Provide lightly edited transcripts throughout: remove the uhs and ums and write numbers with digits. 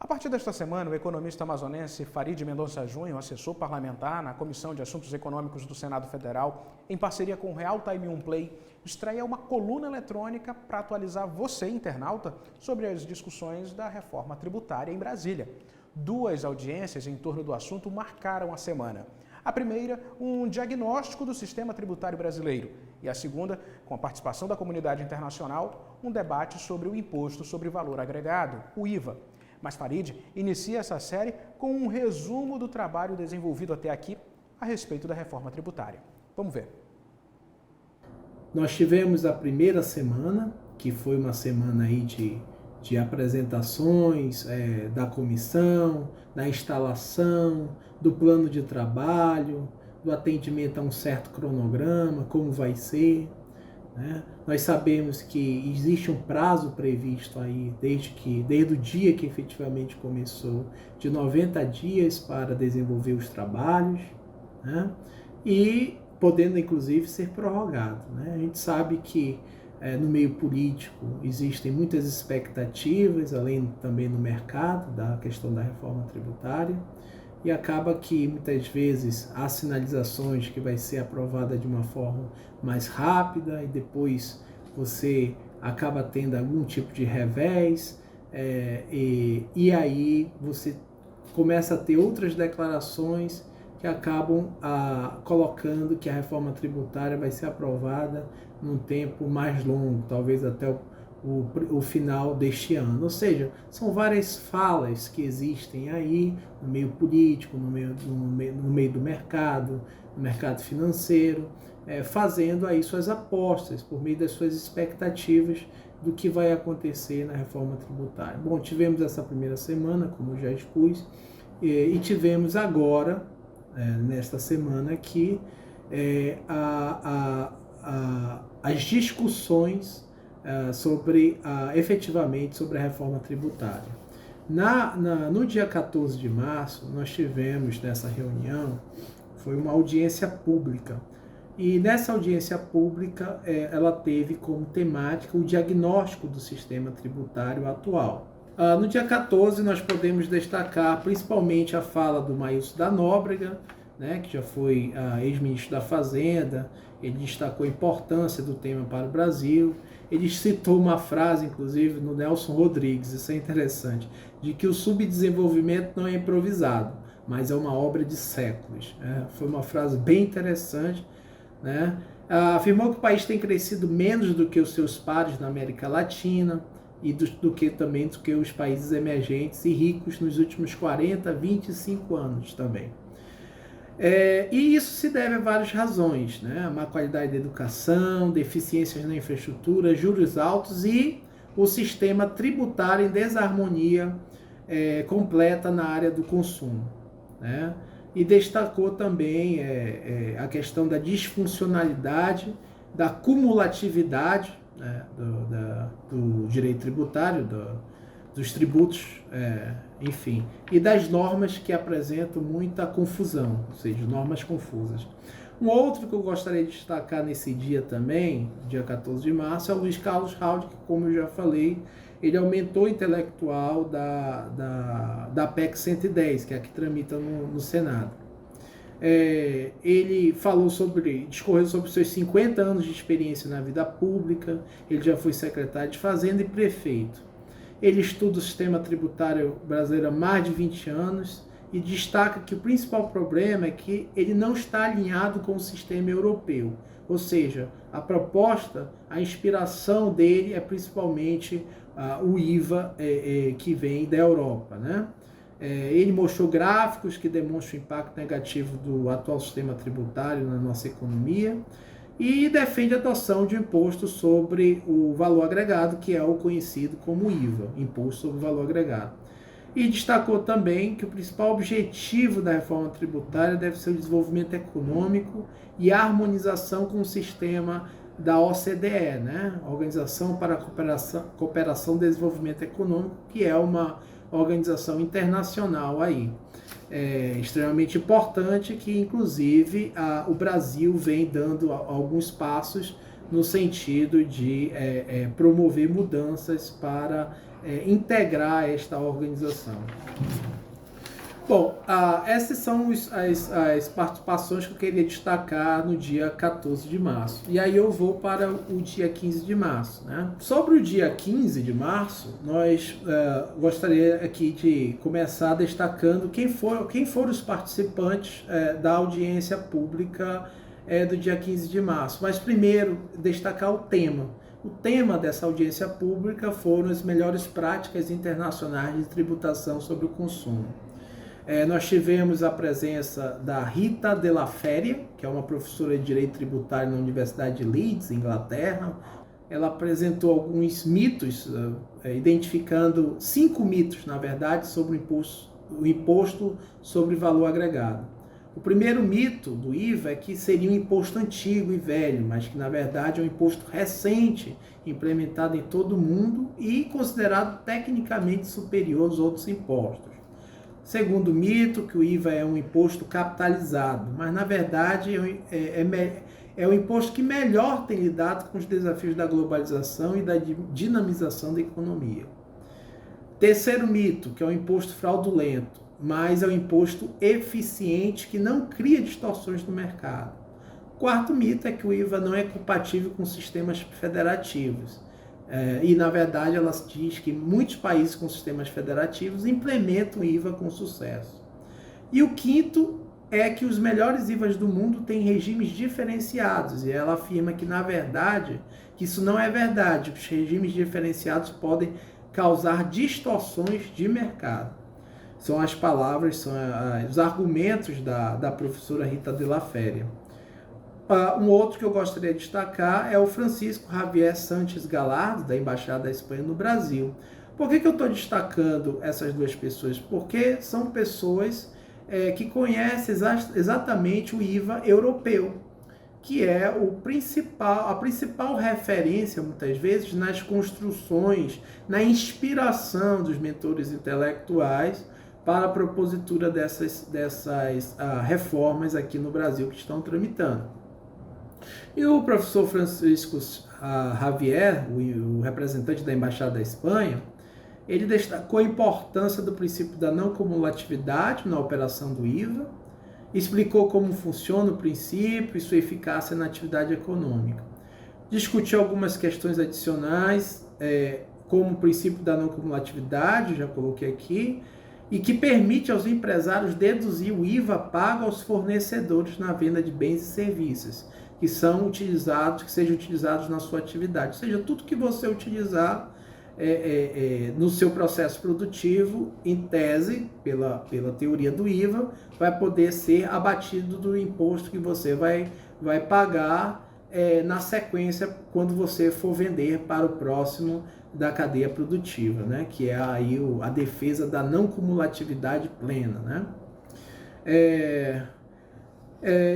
A partir desta semana, o economista amazonense Farid Mendonça Júnior, assessor parlamentar na Comissão de Assuntos Econômicos do Senado Federal, em parceria com o Real Time On Play, estreia uma coluna eletrônica para atualizar você, internauta, sobre as discussões da reforma tributária em Brasília. Duas audiências em torno do assunto marcaram a semana. A primeira, um diagnóstico do sistema tributário brasileiro. E a segunda, com a participação da comunidade internacional, um debate sobre o Imposto sobre Valor Agregado, o IVA. Mas Farid inicia essa série com um resumo do trabalho desenvolvido até aqui a respeito da reforma tributária. Vamos ver. Nós tivemos a primeira semana, que foi uma semana aí de apresentações da comissão, da instalação, do plano de trabalho, do atendimento a um certo cronograma, como vai ser, né? Nós sabemos que existe um prazo previsto aí, desde o dia que efetivamente começou, de 90 dias para desenvolver os trabalhos, né? E podendo inclusive ser prorrogado, né? A gente sabe que no meio político existem muitas expectativas, além também no mercado, da questão da reforma tributária, e acaba que muitas vezes há sinalizações que vai ser aprovada de uma forma mais rápida e depois você acaba tendo algum tipo de revés, e aí você começa a ter outras declarações que acabam colocando que a reforma tributária vai ser aprovada num tempo mais longo, talvez até o final deste ano. Ou seja, são várias falas que existem aí no meio político, no meio do mercado, no mercado financeiro, fazendo aí suas apostas por meio das suas expectativas do que vai acontecer na reforma tributária. Bom, tivemos essa primeira semana, como já expus, e tivemos agora, nesta semana aqui, as discussões efetivamente sobre a reforma tributária. No dia 14 de março, nós tivemos nessa reunião, foi uma audiência pública, e nessa audiência pública ela teve como temática o diagnóstico do sistema tributário atual. No dia 14 nós podemos destacar principalmente a fala do Maílson da Nóbrega, né, que já foi ex-ministro da Fazenda. Ele destacou a importância do tema para o Brasil. Ele citou uma frase, inclusive, no Nelson Rodrigues, isso é interessante, de que o subdesenvolvimento não é improvisado, mas é uma obra de séculos. Foi uma frase bem interessante, né? Afirmou que o país tem crescido menos do que os seus pares na América Latina e do que os países emergentes e ricos nos últimos 40, 25 anos também. E isso se deve a várias razões, né? A má qualidade da educação, deficiências na infraestrutura, juros altos e o sistema tributário em desarmonia completa na área do consumo, né? E destacou também a questão da disfuncionalidade, da cumulatividade, né, do direito tributário, dos tributos, enfim, e das normas que apresentam muita confusão, ou seja, normas confusas. Um outro que eu gostaria de destacar nesse dia também, dia 14 de março, é o Luiz Carlos Halde, que, como eu já falei, ele aumentou o intelectual da PEC 110, que é a que tramita no Senado. Ele discorreu sobre seus 50 anos de experiência na vida pública. Ele já foi secretário de Fazenda e prefeito. Ele estuda o sistema tributário brasileiro há mais de 20 anos e destaca que o principal problema é que ele não está alinhado com o sistema europeu. Ou seja, a proposta, a inspiração dele é principalmente o IVA que vem da Europa, né? Ele mostrou gráficos que demonstram o impacto negativo do atual sistema tributário na nossa economia e defende a adoção de um imposto sobre o valor agregado, que é o conhecido como IVA, Imposto sobre o Valor Agregado. E destacou também que o principal objetivo da reforma tributária deve ser o desenvolvimento econômico e a harmonização com o sistema da OCDE, né? Organização para a Cooperação e Desenvolvimento Econômico, que é uma organização internacional aí, extremamente importante, que inclusive o Brasil vem dando alguns passos no sentido de promover mudanças para integrar esta organização. Bom, essas são as participações que eu queria destacar no dia 14 de março. E aí eu vou para o dia 15 de março. Né? Sobre o dia 15 de março, nós gostaria aqui de começar destacando quem foram os participantes da audiência pública do dia 15 de março. Mas primeiro, destacar o tema. O tema dessa audiência pública foram as melhores práticas internacionais de tributação sobre o consumo. Nós tivemos a presença da Rita Della Feria, que é uma professora de Direito Tributário na Universidade de Leeds, Inglaterra. Ela apresentou alguns mitos, identificando 5 mitos, na verdade, sobre o imposto sobre valor agregado. O primeiro mito do IVA é que seria um imposto antigo e velho, mas que, na verdade, é um imposto recente, implementado em todo o mundo e considerado tecnicamente superior aos outros impostos. Segundo mito, que o IVA é um imposto capitalizado, mas na verdade é o imposto que melhor tem lidado com os desafios da globalização e da dinamização da economia. Terceiro mito, que é o imposto fraudulento, mas é um imposto eficiente que não cria distorções no mercado. Quarto mito é que o IVA não é compatível com sistemas federativos. E, na verdade, ela diz que muitos países com sistemas federativos implementam o IVA com sucesso. E o quinto é que os melhores IVAs do mundo têm regimes diferenciados. E ela afirma que, na verdade, que isso não é verdade. Os regimes diferenciados podem causar distorções de mercado. São as palavras, são os argumentos da professora Rita Della Feria. Um outro que eu gostaria de destacar é o Francisco Javier Sánchez Galardo, da Embaixada da Espanha no Brasil. Por que eu estou destacando essas duas pessoas? Porque são pessoas que conhecem exatamente o IVA europeu, que é a principal referência, muitas vezes, nas construções, na inspiração dos mentores intelectuais para a propositura dessas reformas aqui no Brasil que estão tramitando. E o professor Francisco Javier, o representante da Embaixada da Espanha, ele destacou a importância do princípio da não cumulatividade na operação do IVA, explicou como funciona o princípio e sua eficácia na atividade econômica. Discutiu algumas questões adicionais, como o princípio da não cumulatividade, já coloquei aqui, e que permite aos empresários deduzir o IVA pago aos fornecedores na venda de bens e serviços, que sejam utilizados na sua atividade. Ou seja, tudo que você utilizar no seu processo produtivo, em tese, pela teoria do IVA, vai poder ser abatido do imposto que você vai pagar na sequência quando você for vender para o próximo da cadeia produtiva, né? Que é aí a defesa da não cumulatividade plena, né?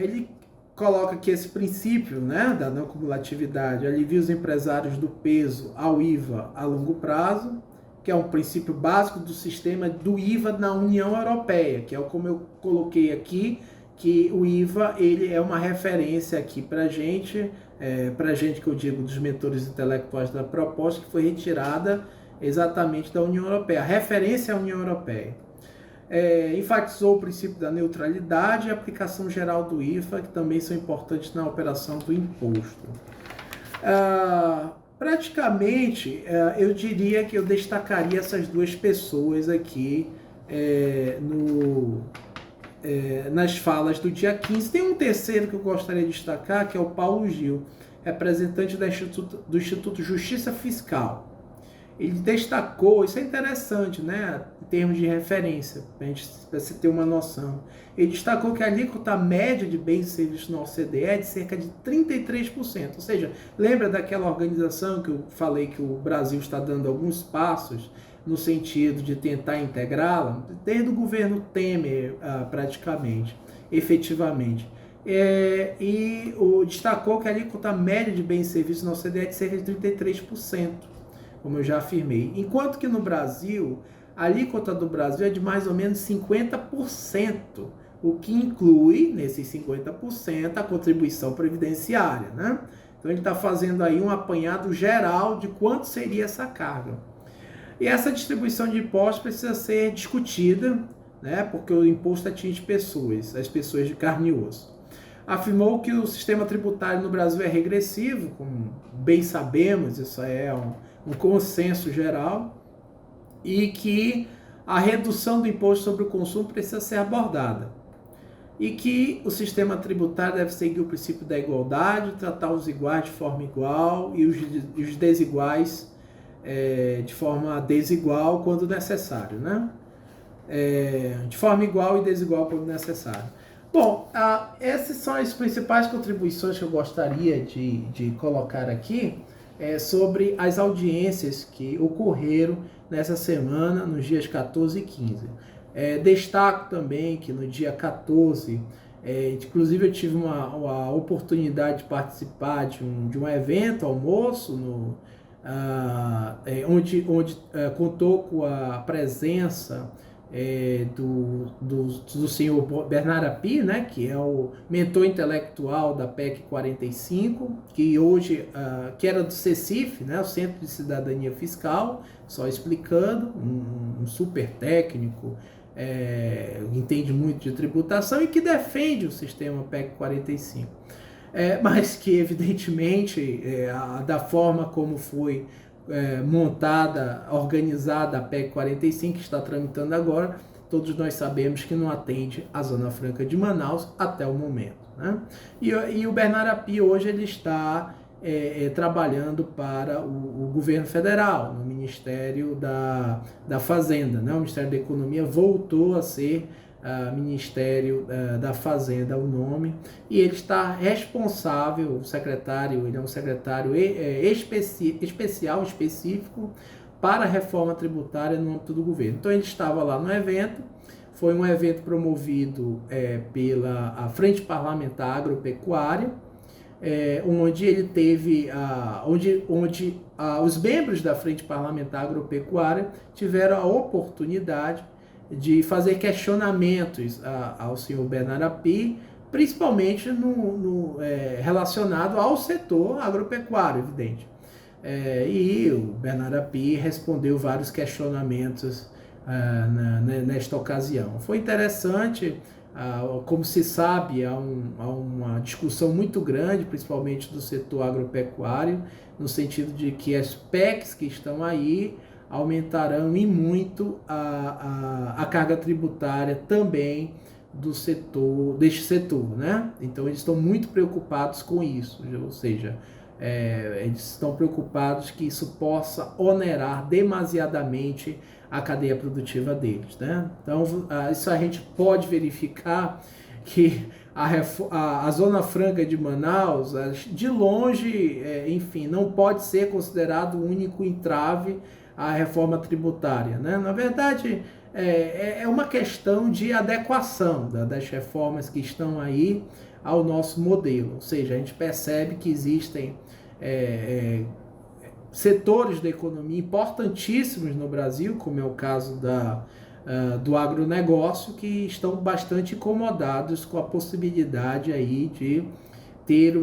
Ele coloca que esse princípio, né, da não cumulatividade alivia os empresários do peso ao IVA a longo prazo, que é um princípio básico do sistema do IVA na União Europeia, que é como eu coloquei aqui, que o IVA ele é uma referência aqui para gente que eu digo dos mentores intelectuais da proposta, que foi retirada exatamente da União Europeia, a referência à União Europeia. Enfatizou o princípio da neutralidade e a aplicação geral do IVA, que também são importantes na operação do imposto. Praticamente, eu diria que eu destacaria essas duas pessoas aqui nas falas do dia 15. Tem um terceiro que eu gostaria de destacar, que é o Paulo Gil, representante do Instituto Justiça Fiscal. Ele destacou, isso é interessante, né, em termos de referência, para você ter uma noção. Ele destacou que a alíquota média de bens e serviços na OCDE é de cerca de 33%. Ou seja, lembra daquela organização que eu falei que o Brasil está dando alguns passos no sentido de tentar integrá-la? Desde o governo Temer, praticamente, efetivamente. Destacou que a alíquota média de bens e serviços na OCDE é de cerca de 33%. Como eu já afirmei. Enquanto que no Brasil, a alíquota do Brasil é de mais ou menos 50%, o que inclui, nesses 50%, a contribuição previdenciária, né? Então ele está fazendo aí um apanhado geral de quanto seria essa carga. E essa distribuição de impostos precisa ser discutida, né, porque o imposto atinge pessoas, as pessoas de carne e osso. Afirmou que o sistema tributário no Brasil é regressivo, como bem sabemos, isso é um consenso geral, e que a redução do imposto sobre o consumo precisa ser abordada. E que o sistema tributário deve seguir o princípio da igualdade, tratar os iguais de forma igual e os desiguais de forma desigual quando necessário, né? De forma igual e desigual quando necessário. Bom, essas são as principais contribuições que eu gostaria de colocar aqui sobre as audiências que ocorreram nessa semana, nos dias 14 e 15. Destaco também que no dia 14, inclusive eu tive uma oportunidade de participar de um evento, almoço, onde contou com a presença do senhor Bernardo Api, né, que é o mentor intelectual da PEC 45, que hoje que era do CECIF, né, o Centro de Cidadania Fiscal, só explicando, um super técnico, entende muito de tributação e que defende o sistema PEC 45. Mas que evidentemente da forma como foi montada, organizada a PEC 45, que está tramitando agora, todos nós sabemos que não atende a Zona Franca de Manaus até o momento, né? E o Bernardo Api hoje ele está trabalhando para o governo federal, no Ministério da Fazenda, né? O Ministério da Economia voltou a ser Ministério da Fazenda, o nome, e ele está responsável, o secretário, ele é um secretário específico para a reforma tributária no âmbito do governo. Então ele estava lá no evento, foi um evento promovido pela Frente Parlamentar Agropecuária, onde ele teve, onde os membros da Frente Parlamentar Agropecuária tiveram a oportunidade de fazer questionamentos ao senhor Bernardo Api, principalmente relacionado ao setor agropecuário, evidente. E o Bernardo Api respondeu vários questionamentos nesta ocasião. Foi interessante, como se sabe, há uma discussão muito grande, principalmente do setor agropecuário, no sentido de que as PECs que estão aí aumentarão e muito a carga tributária também deste setor, né? Então eles estão muito preocupados com isso, ou seja, eles estão preocupados que isso possa onerar demasiadamente a cadeia produtiva deles, né? Então isso a gente pode verificar que a Zona Franca de Manaus, de longe, enfim, não pode ser considerado o único entrave à reforma tributária, né? Na verdade, é uma questão de adequação das reformas que estão aí ao nosso modelo, ou seja, a gente percebe que existem setores da economia importantíssimos no Brasil, como é o caso do agronegócio, que estão bastante incomodados com a possibilidade aí de ter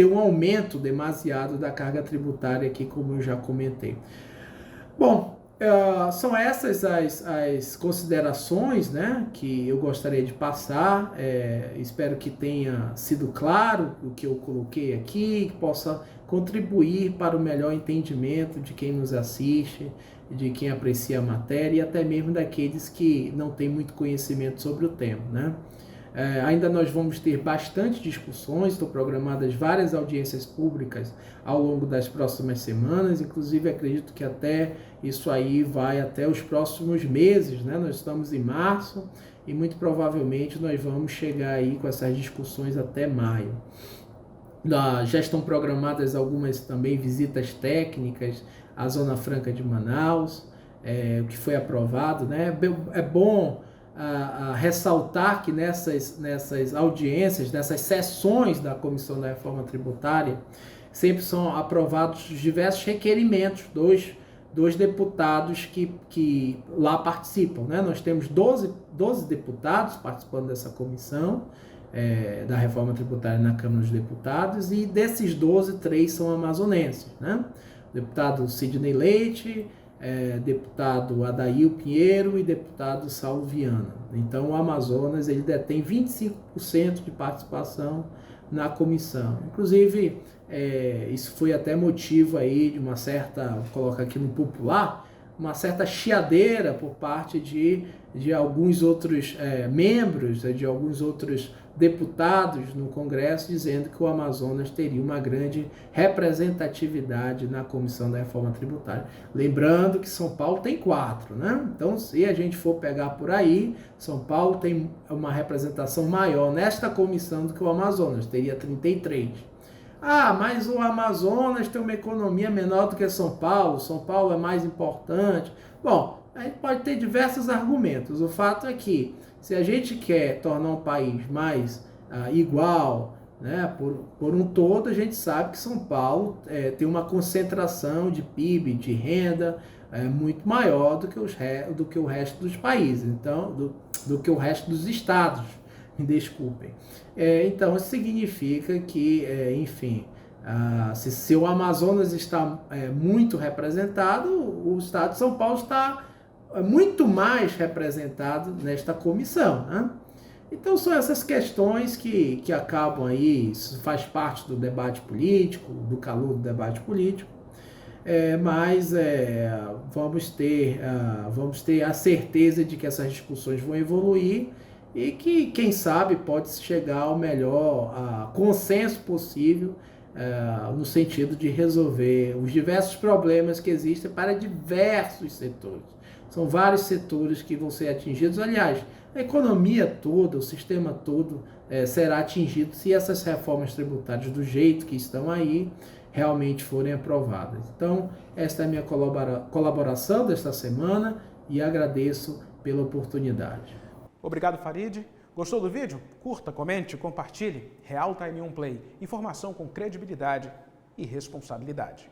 um aumento demasiado da carga tributária aqui, como eu já comentei. Bom, são essas as considerações, né, que eu gostaria de passar. Espero que tenha sido claro o que eu coloquei aqui, que possa contribuir para o melhor entendimento de quem nos assiste, de quem aprecia a matéria e até mesmo daqueles que não têm muito conhecimento sobre o tema, né? Ainda nós vamos ter bastante discussões, estão programadas várias audiências públicas ao longo das próximas semanas, inclusive acredito que até isso aí vai até os próximos meses, né? Nós estamos em março e muito provavelmente nós vamos chegar aí com essas discussões até maio. Já estão programadas algumas também visitas técnicas à Zona Franca de Manaus, o que foi aprovado, né? É bom ressaltar que nessas audiências, nessas sessões da Comissão da Reforma Tributária, sempre são aprovados diversos requerimentos dos deputados que lá participam, né? Nós temos 12 deputados participando dessa comissão da Reforma Tributária na Câmara dos Deputados, e desses 12, 3 são amazonenses, né? O deputado Sidney Leite, deputado Adail Pinheiro e deputado Saulo Viana. Então o Amazonas ele detém 25% de participação na comissão. Inclusive, isso foi até motivo aí de uma certa, vou colocar aqui no popular, uma certa chiadeira por parte de alguns outros membros, de alguns outros deputados no Congresso, dizendo que o Amazonas teria uma grande representatividade na Comissão da Reforma Tributária. Lembrando que São Paulo tem 4, né? Então, se a gente for pegar por aí, São Paulo tem uma representação maior nesta comissão do que o Amazonas, teria 33. Ah, mas o Amazonas tem uma economia menor do que São Paulo é mais importante. Bom, a gente pode ter diversos argumentos. O fato é que, se a gente quer tornar um país mais igual, né, por um todo, a gente sabe que São Paulo tem uma concentração de PIB, de renda, muito maior do que o resto dos países, então, do que o resto dos estados. Me desculpem. Então, isso significa que, enfim, se o Amazonas está muito representado, o estado de São Paulo está muito mais representado nesta comissão, né? Então, são essas questões que acabam aí, isso faz parte do debate político, do calor do debate político, mas vamos ter a certeza de que essas discussões vão evoluir e que, quem sabe, pode chegar ao melhor consenso possível no sentido de resolver os diversos problemas que existem para diversos setores. São vários setores que vão ser atingidos. Aliás, a economia toda, o sistema todo será atingido se essas reformas tributárias do jeito que estão aí realmente forem aprovadas. Então, esta é a minha colaboração desta semana e agradeço pela oportunidade. Obrigado, Farid. Gostou do vídeo? Curta, comente, compartilhe. Real Time 1 Play. Informação com credibilidade e responsabilidade.